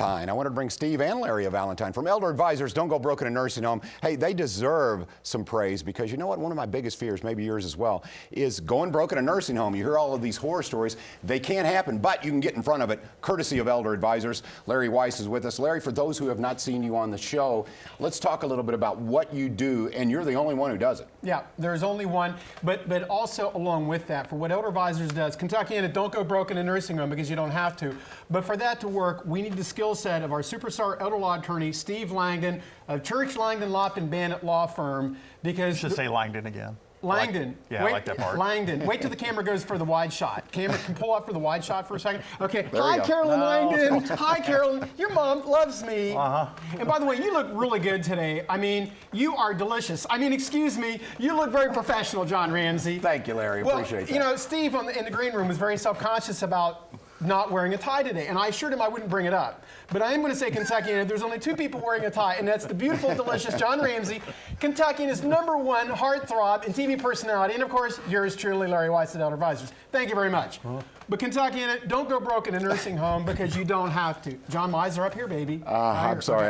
I wanted to bring Steve and Larry a Valentine from Elder Advisors. Don't go broke in a nursing home. Hey, they deserve some praise because you know what? One of my biggest fears, maybe yours as well, is going broke in a nursing home. You hear all of these horror stories. They can't happen, but you can get in front of it, courtesy of Elder Advisors. Larry Weiss is with us. Larry, for those who have not seen you on the show, let's talk a little bit about what you do, and you're the only one who does it. Yeah, there's only one, but also along with that, for what Elder Advisors does, Kentuckiana, don't go broke in a nursing home because you don't have to. But for that to work, we need the skill set of our superstar elder law attorney, Steve Langdon, of Church, Langdon, Lopton, Bannett Law Firm, because... Should say Langdon again. Langdon. Yeah, wait, I like that part. Langdon. Wait till the camera goes for the wide shot. Camera can pull up for the wide shot for a second. Okay. There Hi, Carolyn Langdon. No. Hi, Carolyn. Your mom loves me. And by the way, you look really good today. I mean, you are delicious. I mean, excuse me, you look very professional, John Ramsey. Thank you, Larry. Appreciate that. You know, Steve in the green room was very self-conscious about not wearing a tie today, and I assured him I wouldn't bring it up. But I am going to say, Kentuckiana, there's only two people wearing a tie, and that's the beautiful, delicious John Ramsey, Kentuckiana's #1 heartthrob and TV personality, and of course, yours truly, Larry Weiss at Elder Advisors. Thank you very much. But Kentuckiana, don't go broke in a nursing home because you don't have to. John Miser up here, baby. I'm sorry.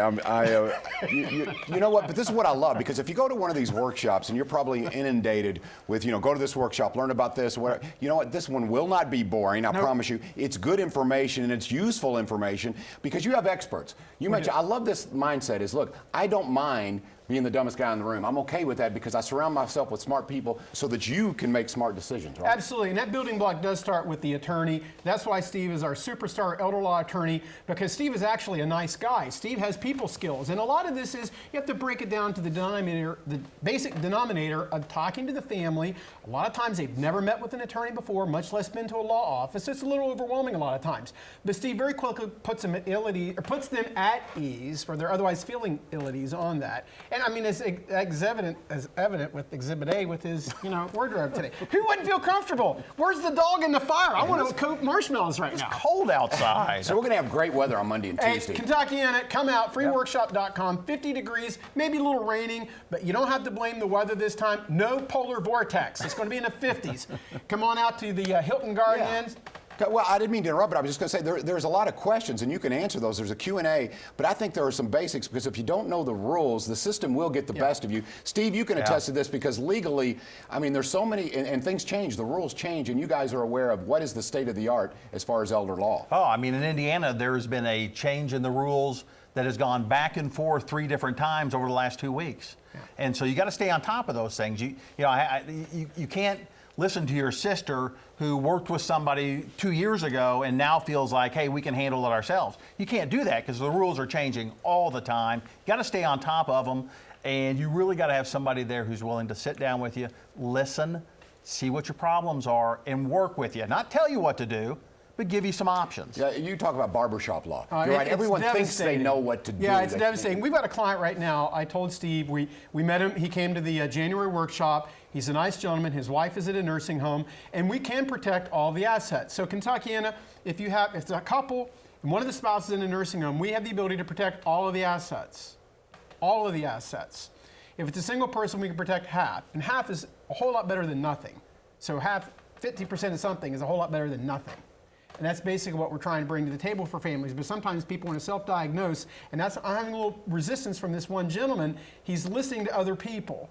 You know what? But this is what I love, because if you go to one of these workshops and you're probably inundated with, go to this workshop, learn about this, whatever. You know what? This one will not be boring. I promise you. It's good information and it's useful information because you have experts. You mentioned. I love this mindset. Is look, I don't mind being the dumbest guy in the room. I'm okay with that because I surround myself with smart people so that you can make smart decisions, right? Absolutely, and that building block does start with the attorney. That's why Steve is our superstar elder law attorney, because Steve is actually a nice guy. Steve has people skills, and a lot of this is, you have to break it down to the denominator, the basic denominator of talking to the family. A lot of times they've never met with an attorney before, much less been to a law office. It's a little overwhelming a lot of times. But Steve very quickly puts them at puts them at ease, for they're otherwise feeling ill at ease on that. And I mean, it's evident with Exhibit A with his, wardrobe today. Who wouldn't feel comfortable? Where's the dog in the fire? I want to cook marshmallows right now. It's cold outside. So we're going to have great weather on Monday and Tuesday. Hey, Kentuckiana, come out, freeworkshop.com, 50 degrees, maybe a little raining, but you don't have to blame the weather this time. No polar vortex. It's going to be in the 50s. Come on out to the Hilton Garden Inn. Well, I didn't mean to interrupt, but I was just going to say there's a lot of questions, and you can answer those. There's a Q&A, but I think there are some basics, because if you don't know the rules, the system will get the best of you. Steve, you can attest to this, because legally, I mean, there's so many, and things change, the rules change, and you guys are aware of what is the state of the art as far as elder law. Oh, I mean, in Indiana, there's been a change in the rules that has gone back and forth 3 different times over the last 2 weeks. And so you got to stay on top of those things. You can't listen to your sister who worked with somebody 2 years ago and now feels like, hey, we can handle it ourselves. You can't do that because the rules are changing all the time. You got to stay on top of them, and you really got to have somebody there who's willing to sit down with you, listen, see what your problems are, and work with you. Not tell you what to do, but give you some options. Yeah, you talk about barbershop law. You're right. Everyone thinks they know what to do. Yeah, it's devastating. We've got a client right now. I told Steve, we met him. He came to the January workshop. He's a nice gentleman. His wife is at a nursing home, and we can protect all the assets. So, Kentuckiana, if it's a couple and one of the spouses in a nursing home, we have the ability to protect all of the assets. All of the assets. If it's a single person, we can protect half, and half is a whole lot better than nothing. So 50% of something is a whole lot better than nothing. And that's basically what we're trying to bring to the table for families. But sometimes people want to self-diagnose, and I'm having a little resistance from this one gentleman. He's listening to other people.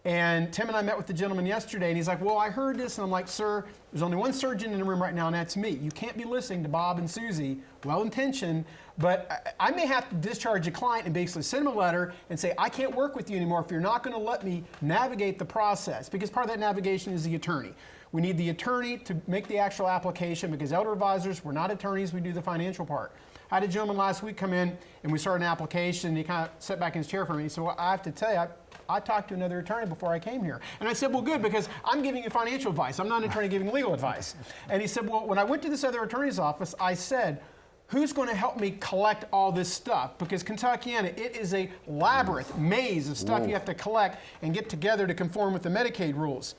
And Tim and I met with the gentleman yesterday, and he's like, well, I heard this, and I'm like, sir, there's only one surgeon in the room right now, and that's me. You can't be listening to Bob and Susie, well-intentioned, but I may have to discharge a client and basically send him a letter and say, I can't work with you anymore if you're not going to let me navigate the process, because part of that navigation is the attorney. We need the attorney to make the actual application, because elder advisors, we're not attorneys, we do the financial part. I had a gentleman last week come in, and we started an application, and he kind of sat back in his chair for me. He said, well, I have to tell you, I talked to another attorney before I came here. And I said, well, good, because I'm giving you financial advice. I'm not an attorney giving legal advice. And he said, well, when I went to this other attorney's office, I said, who's going to help me collect all this stuff? Because Kentuckiana, it is a labyrinth, maze of stuff you have to collect and get together to conform with the Medicaid rules.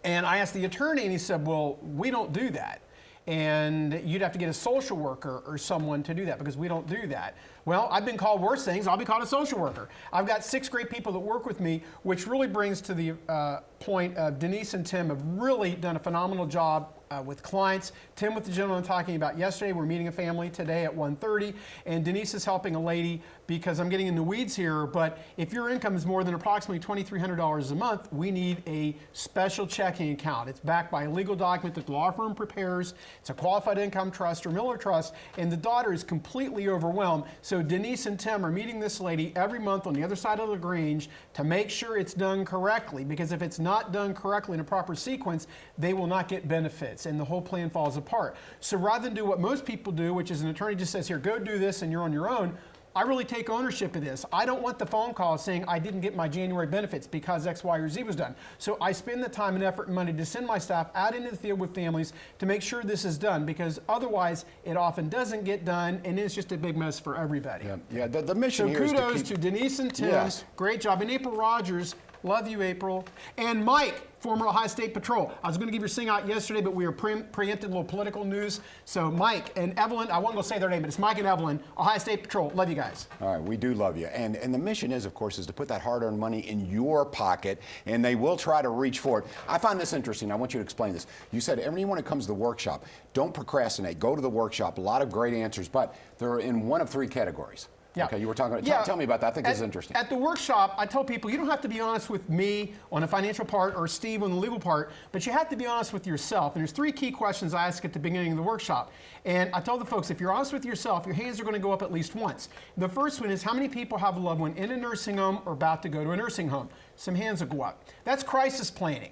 And I asked the attorney, and he said, well, we don't do that. And you'd have to get a social worker or someone to do that, because we don't do that. Well, I've been called worse things. I'll be called a social worker. I've got 6 great people that work with me, which really brings to the point of Denise and Tim have really done a phenomenal job with clients. Tim with the gentleman I'm talking about yesterday. We're meeting a family today at 1:30, and Denise is helping a lady because I'm getting in the weeds here, but if your income is more than approximately $2,300 a month, we need a special checking account. It's backed by a legal document that the law firm prepares. It's a qualified income trust or Miller trust, and the daughter is completely overwhelmed. So Denise and Tim are meeting this lady every month on the other side of LaGrange to make sure it's done correctly, because if it's not done correctly in a proper sequence, they will not get benefits, and the whole plan falls apart. So rather than do what most people do, which is an attorney just says, here, go do this and you're on your own, I really take ownership of this. I don't want the phone call saying I didn't get my January benefits because X, Y, or Z was done. So I spend the time and effort and money to send my staff out into the field with families to make sure this is done, because otherwise it often doesn't get done and it's just a big mess for everybody. Yeah. The mission So here is kudos to Denise and Tim. Yes. Great job. And April Rogers, love you, April. And Mike, former Ohio State Patrol. I was going to give your sing out yesterday, but we were preempted a little political news. So Mike and Evelyn, I wasn't going to say their name, but it's Mike and Evelyn, Ohio State Patrol. Love you guys. All right, we do love you. And the mission is, of course, is to put that hard-earned money in your pocket, and they will try to reach for it. I find this interesting. I want you to explain this. You said anyone who comes to the workshop, don't procrastinate. Go to the workshop. A lot of great answers, but they're in one of three categories. Yeah. Okay, you were talking about, tell me about that. I think this is interesting. At the workshop, I tell people you don't have to be honest with me on the financial part or Steve on the legal part, but you have to be honest with yourself. And there's three key questions I ask at the beginning of the workshop. And I tell the folks, if you're honest with yourself, your hands are going to go up at least once. The first one is, how many people have a loved one in a nursing home or about to go to a nursing home? Some hands will go up. That's crisis planning.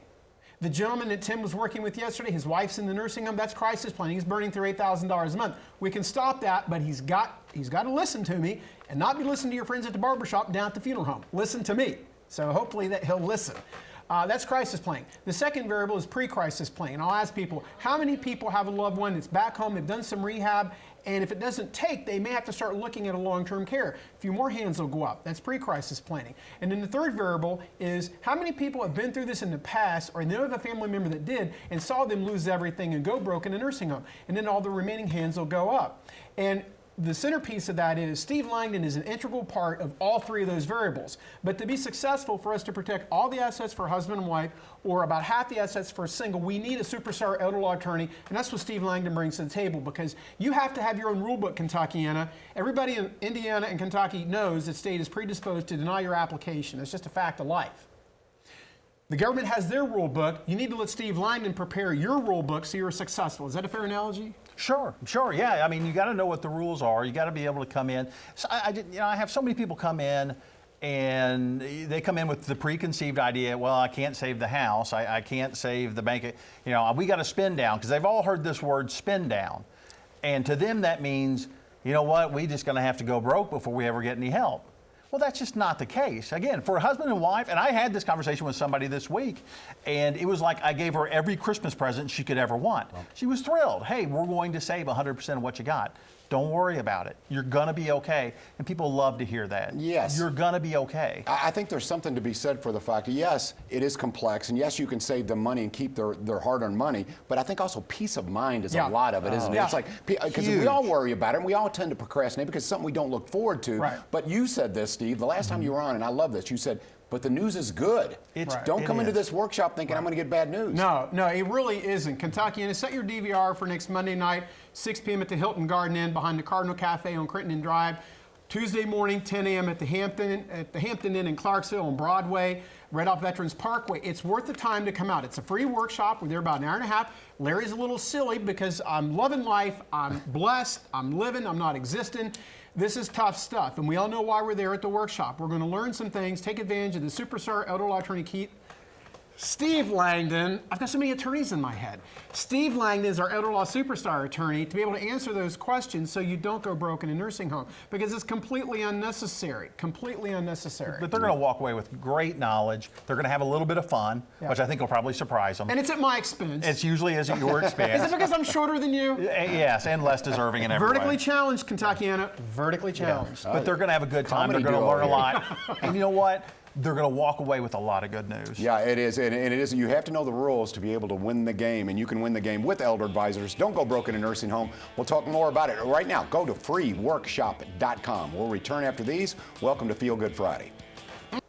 The gentleman that Tim was working with yesterday, his wife's in the nursing home, that's crisis planning. He's burning through $8,000 a month. We can stop that, but he's got to listen to me and not be listening to your friends at the barbershop down at the funeral home. Listen to me. So hopefully that he'll listen. That's crisis planning. The second variable is pre-crisis planning. And I'll ask people, how many people have a loved one that's back home, they've done some rehab, and if it doesn't take, they may have to start looking at a long-term care. A few more hands will go up. That's pre-crisis planning. And then the third variable is, how many people have been through this in the past or know of a family member that did and saw them lose everything and go broke in a nursing home? And then all the remaining hands will go up. And the centerpiece of that is Steve Langdon is an integral part of all three of those variables. But to be successful, for us to protect all the assets for husband and wife, or about half the assets for a single, we need a superstar elder law attorney, and that's what Steve Langdon brings to the table, because you have to have your own rule book, Kentuckiana. Everybody in Indiana and Kentucky knows the state is predisposed to deny your application. It's just a fact of life. The government has their rule book. You need to let Steve Langdon prepare your rule book so you're successful. Is that a fair analogy? Sure, yeah. I mean, you got to know what the rules are. You got to be able to come in. So I have so many people come in, and they come in with the preconceived idea. Well, I can't save the house. I can't save the bank. We got to spin down, because they've all heard this word, spin down, and to them that means, you know what? We just going to have to go broke before we ever get any help. Well, that's just not the case. Again, for a husband and wife, and I had this conversation with somebody this week, and it was like I gave her every Christmas present she could ever want. She was thrilled. Hey, we're going to save 100% of what you got. Don't worry about it. You're going to be okay. And people love to hear that. Yes. You're going to be okay. I think there's something to be said for the fact that, yes, it is complex, and yes, you can save them money and keep their hard-earned money, but I think also peace of mind is a lot of it, isn't it? It's like, because we all worry about it, and we all tend to procrastinate because it's something we don't look forward to. Right. But you said this, Steve, the last time you were on, and I love this, you said, but the news is good. Don't come into this workshop thinking I'm going to get bad news. No, it really isn't. Kentucky, and set your DVR for next Monday night, 6 p.m. at the Hilton Garden Inn behind the Cardinal Cafe on Crittenden Drive. Tuesday morning, 10 a.m. at the Hampton Inn in Clarksville on Broadway, right off Veterans Parkway. It's worth the time to come out. It's a free workshop. We're there about an hour and a half. Larry's a little silly because I'm loving life. I'm blessed. I'm living. I'm not existing. This is tough stuff, and we all know why we're there at the workshop. We're going to learn some things, take advantage of the superstar elder law attorney Steve Langdon. I've got so many attorneys in my head. Steve Langdon is our elder law superstar attorney to be able to answer those questions so you don't go broke in a nursing home, because it's completely unnecessary, completely unnecessary. But they're going to walk away with great knowledge. They're going to have a little bit of fun, which I think will probably surprise them. And it's at my expense. It's usually at your expense. Is it because I'm shorter than you? Yes, and less deserving in every Vertically way. challenged, Kentuckiana. Vertically challenged. But they're going to have a good time. They're going to learn a lot. And you know what? They're going to walk away with a lot of good news. Yeah, it is. And it is. You have to know the rules to be able to win the game, and you can win the game with Elder Advisors. Don't go broke in a nursing home. We'll talk more about it right now. Go to freeworkshop.com. We'll return after these. Welcome to Feel Good Friday.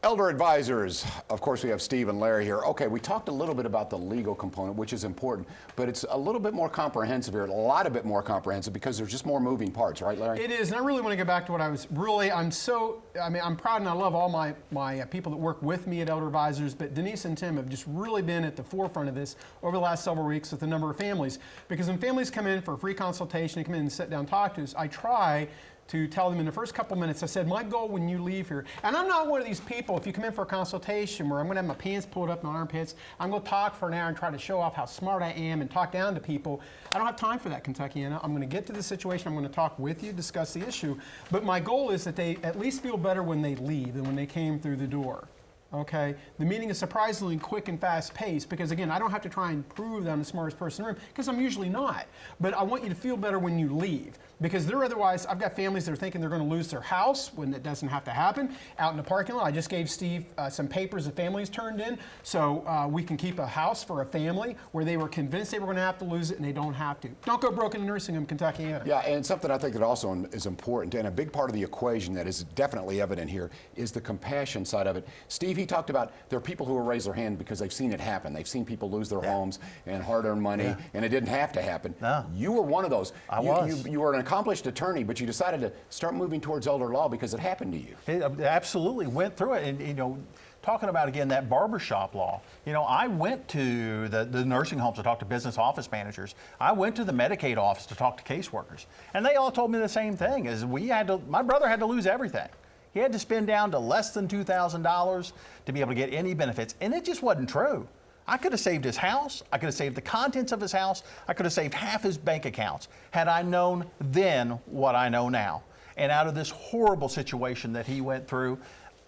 Elder Advisors. Of course, we have Steve and Larry here. Okay, we talked a little bit about the legal component, which is important, but it's a little bit more comprehensive here, a lot of bit more comprehensive because there's just more moving parts, right, Larry? It is, and I really want to go back to what I was really, I'm proud and I love all my people that work with me at Elder Advisors, but Denise and Tim have just really been at the forefront of this over the last several weeks with a number of families. Because when families come in for a free consultation, they come in and sit down and talk to us, I try to tell them in the first couple minutes, I said, my goal when you leave here, and I'm not one of these people, if you come in for a consultation where I'm going to have my pants pulled up in my armpits, I'm going to talk for an hour and try to show off how smart I am and talk down to people. I don't have time for that, Kentuckiana. I'm going to get to the situation, I'm going to talk with you, discuss the issue, but my goal is that they at least feel better when they leave than when they came through the door. Okay, the meeting is surprisingly quick and fast paced because again, I don't have to try and prove that I'm the smartest person in the room because I'm usually not. But I want you to feel better when you leave because they're otherwise, I've got families that are thinking they're going to lose their house when it doesn't have to happen. Out in the parking lot, I just gave Steve some papers the families turned in so we can keep a house for a family where they were convinced they were going to have to lose it and they don't have to. Don't go broke in a nursing home, Kentuckiana. Yeah, and something I think that also is important and a big part of the equation that is definitely evident here is the compassion side of it. Steve, he talked about there are people who will raise their hand because they've seen it happen. They've seen people lose their homes and hard-earned money, and it didn't have to happen. No. You were one of those. I was. You were an accomplished attorney, but you decided to start moving towards elder law because it happened to you. It absolutely went through it, and you know, talking about again that barbershop law. You know, I went to the nursing homes to talk to business office managers. I went to the Medicaid office to talk to caseworkers, and they all told me the same thing: is my brother had to lose everything. He had to spend down to less than $2,000 to be able to get any benefits. And it just wasn't true. I could have saved his house. I could have saved the contents of his house. I could have saved half his bank accounts had I known then what I know now. And out of this horrible situation that he went through,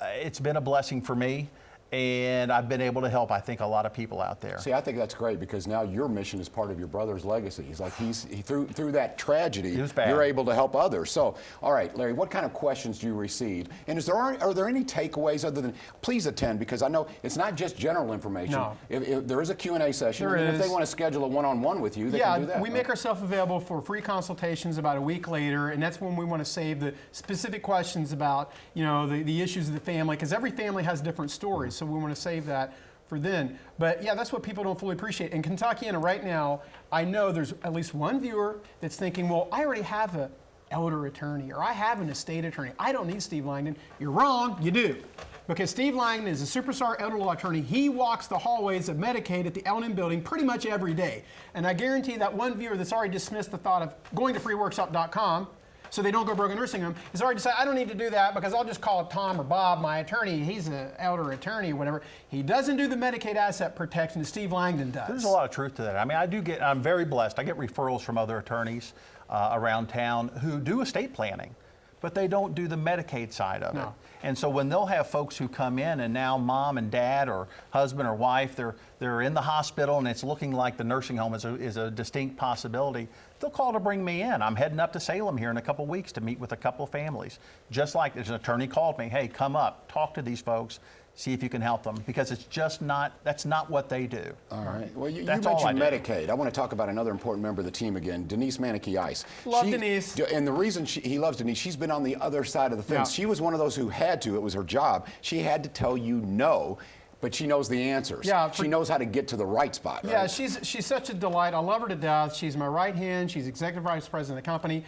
it's been a blessing for me. And I've been able to help, I think, a lot of people out there. See, I think that's great because now your mission is part of your brother's legacy. He's like, through that tragedy, you're able to help others. So, all right, Larry, what kind of questions do you receive? And are there any takeaways other than, please attend because I know it's not just general information. No. If there is a Q&A session, There and is. if they want to schedule a one-on-one with you, they can do that. We make ourselves available for free consultations about a week later, and that's when we want to save the specific questions about, you know, the issues of the family, because every family has different stories, so we want to save that for then. But yeah, that's what people don't fully appreciate. In Kentuckiana right now, I know there's at least one viewer that's thinking, well, I already have an elder attorney, or I have an estate attorney. I don't need Steve Langdon. You're wrong, you do. Because Steve Langdon is a superstar elder law attorney. He walks the hallways of Medicaid at the L&M building pretty much every day. And I guarantee that one viewer that's already dismissed the thought of going to freeworkshop.com so they don't go broke in nursing home, has already decided, I don't need to do that because I'll just call Tom or Bob, my attorney. He's an elder attorney or whatever. He doesn't do the Medicaid asset protection that Steve Langdon does. There's a lot of truth to that. I mean, I'm very blessed. I get referrals from other attorneys around town who do estate planning, but they don't do the Medicaid side of it. And so when they'll have folks who come in and now mom and dad or husband or wife, they're in the hospital and it's looking like the nursing home is a distinct possibility, they'll call to bring me in. I'm heading up to Salem here in a couple weeks to meet with a couple of families. Just like there's an attorney called me, hey, come up, talk to these folks, see if you can help them, because it's just not, that's not what they do. All right. Well, you That's mentioned all I do. Medicaid. I want to talk about another important member of the team again, Denise Manicky-Ice. Love Denise. And the reason he loves Denise, she's been on the other side of the fence. Yeah. She was one of those who had to. It was her job. She had to tell you no, but she knows the answers. Yeah, she knows how to get to the right spot. Yeah, right? she's such a delight. I love her to death. She's my right hand. She's executive vice president of the company.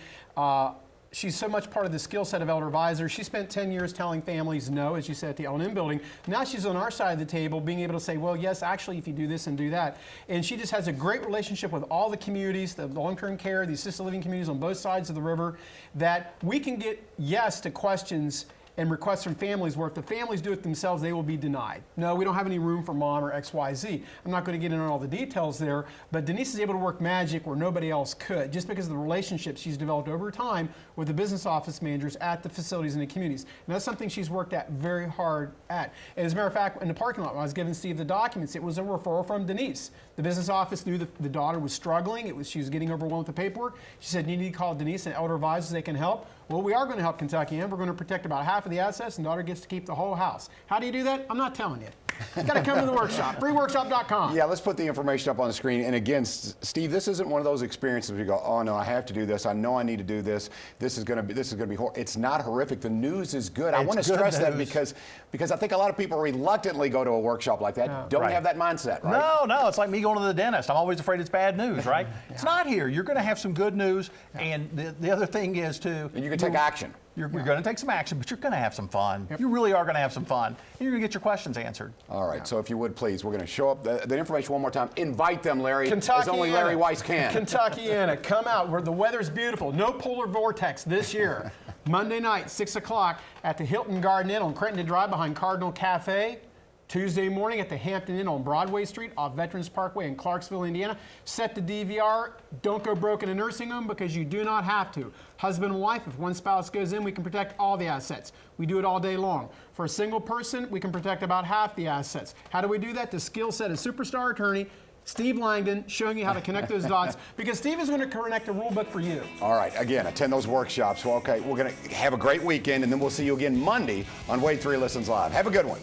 She's so much part of the skill set of elder advisors. She spent 10 years telling families no, as you said, at the L&M building. Now she's on our side of the table, being able to say, well, yes, actually, if you do this and do that. And she just has a great relationship with all the communities, the long-term care, the assisted living communities on both sides of the river, that we can get yes to questions and requests from families where if the families do it themselves, they will be denied. No, we don't have any room for mom or XYZ. I'm not going to get into all the details there, but Denise is able to work magic where nobody else could, just because of the relationships she's developed over time with the business office managers at the facilities and the communities. And that's something she's worked at very hard at. And as a matter of fact, in the parking lot, when I was giving Steve the documents, it was a referral from Denise. The business office knew the daughter was struggling. She was getting overwhelmed with the paperwork. She said, you need to call Denise and elder advisors, they can help. Well, we are going to help Kentucky, and we're going to protect about half of the assets, and daughter gets to keep the whole house. How do you do that? I'm not telling you. You got to come to the workshop. Freeworkshop.com. Yeah, let's put the information up on the screen. And again, Steve, this isn't one of those experiences where you go, oh no, I have to do this. I know I need to do this. This is going to be horrible. It's not horrific. The news is good. I want to stress that because I think a lot of people reluctantly go to a workshop like that. Don't have that mindset, right? No, it's like me going to the dentist. I'm always afraid it's bad news, right? It's not here. You're going to have some good news. And the other thing is too. And you can take action. You're going to take some action, but you're going to have some fun. You really are going to have some fun. And you're going to get your questions answered. All right, so if you would, please, we're going to show up the information one more time. Invite them, Larry, as Kentuckiana, only Larry Weiss can. Kentuckiana, come out where the weather's beautiful. No polar vortex this year. Monday night, 6 o'clock at the Hilton Garden Inn on Crenton Drive behind Cardinal Cafe. Tuesday morning at the Hampton Inn on Broadway Street off Veterans Parkway in Clarksville, Indiana. Set the DVR. Don't go broke in a nursing home because you do not have to. Husband and wife, if one spouse goes in, we can protect all the assets. We do it all day long. For a single person, we can protect about half the assets. How do we do that? The skill set of superstar attorney Steve Langdon showing you how to connect those dots because Steve is going to connect the rule book for you. All right, again, attend those workshops. Well, okay, we're going to have a great weekend, and then we'll see you again Monday on Wade 3 Listens Live. Have a good one.